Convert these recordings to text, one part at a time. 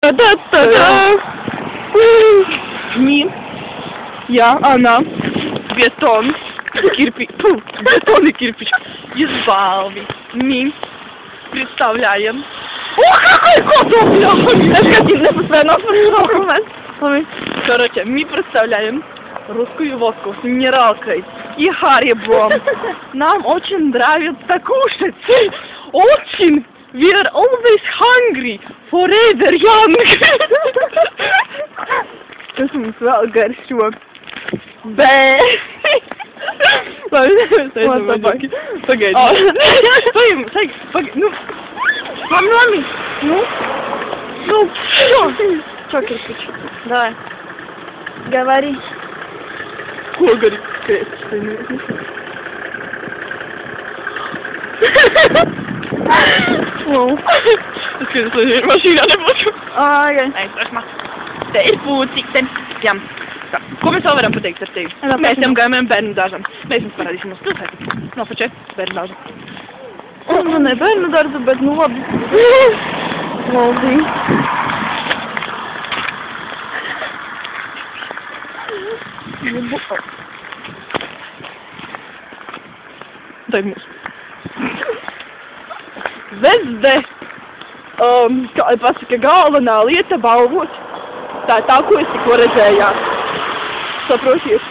Та-да-та-да! Ні. Я, она, бетон, кирпич, бетон и кирпич. Из Балви. Мы представляем. О, какой кот, бля! Короче, мы представляем русскую водку с минералкой и Харибом. Нам очень нравится кушать. Очень. We are always hungry. Forever young. Tas mums vēl garšo. Bē! Labi, pagaidi. Pagaidi. Nu. Mami. Nu. Ну, что, кирпич? Давай. Говори. Кто говорит? Машīnā nebūšu. Nē, strašmā. Te ir pūcīten. Jā. Ko mēs vēl varam pateikt ar tevi? Mēs esam gājumiem bērnu dārzam. Mēs jums parādīsim uz pilsētu. Nofočē bērnu dārzu. Nu, ne bērnu dārzu, bet nu labi. Labi. Daj mums. Zvezde, kā pasaka, galvenā lieta balvot. Tā ir tā, ko es tikko redzējāt. Saprotiet?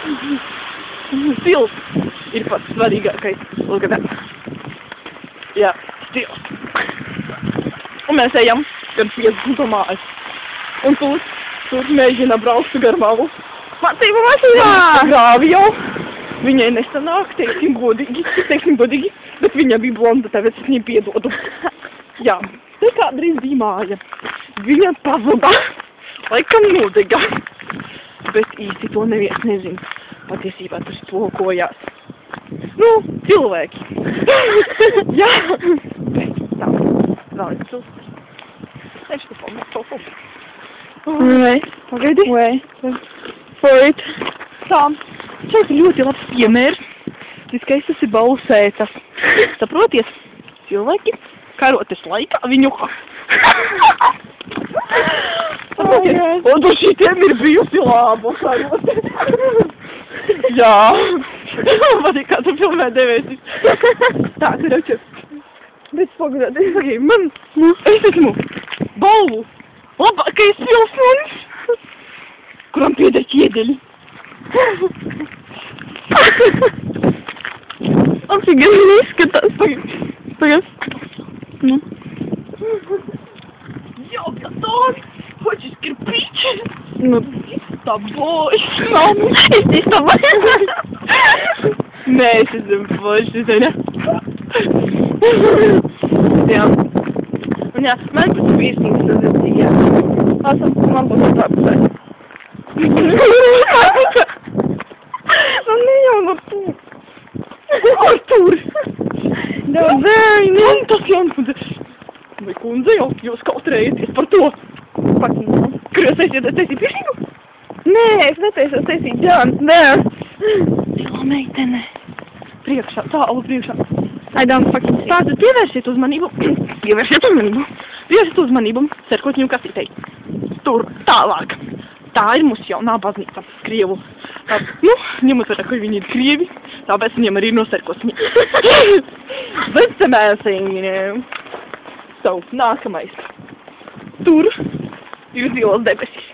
Stils ir pats svarīgākais. Lūgatā. Jā, stils. Un mēs ejam gar 50 mājas. Un tur mēģina braukt gar malu. Mācību mašīnā! Grāvi jau. Viņai nesanāk, teiksim godīgi, bet viņa bija blonda, tāpēc es viņai piedodu. Jā, te kādreiz bija māja. Viņa pazuda, laikam nodega. Bet īsti to neviens nezina. Patiesībā tur spokojās. Nu, cilvēki. Jā, bet tā, vēl ir cilvēki. Es tu pamēr. Vai, pagaidi. Vai. Forit. Tā. Šeit ir ļoti labs piemērs. Viskais tas ir balsētas. Saproties? Cilvēki karotes laikā viņu... Saproties? Un tu šitiem ir bijusi lābu karote. Jā. Patīk, kā tu filmē devēsis. Tā, karoče. Bet pagādāt, man... Es esmu balvu labākais pilsonis, kuram pieder ķiedeļi. Офигенно изкатās. Погоди. Ну. Я готов. Хочешь кирпич? Ну, с тобой. Мама, иди с тобой. Nē, es esmu forši, zini. Jā. Un jā, man būs piercings, tas ir cik, jā. Man būs tā pusē. Man nejau no tu. Artur! Vēj, man tas jānkundze. Vai kundze jau, jūs kautrējaties par to? Kur jūs taisīt piercingu? Nē, es netaisos taisīt, jā, nē. Silo meitene. Priekšā, tālu priekšā. Aidām, tātad pievērsiet uzmanību. Pievērsiet uzmanību serkotņu kasītei. Tur, tālāk. Tā ir mūsu jaunā baznīca, Krievu. Nu, ņemot vērā, ka viņi ir Krievi, tāpēc viņiem arī ir noserkotņi. Bet te mēs ejam. So, nākamais. Tur ir zilas debesis.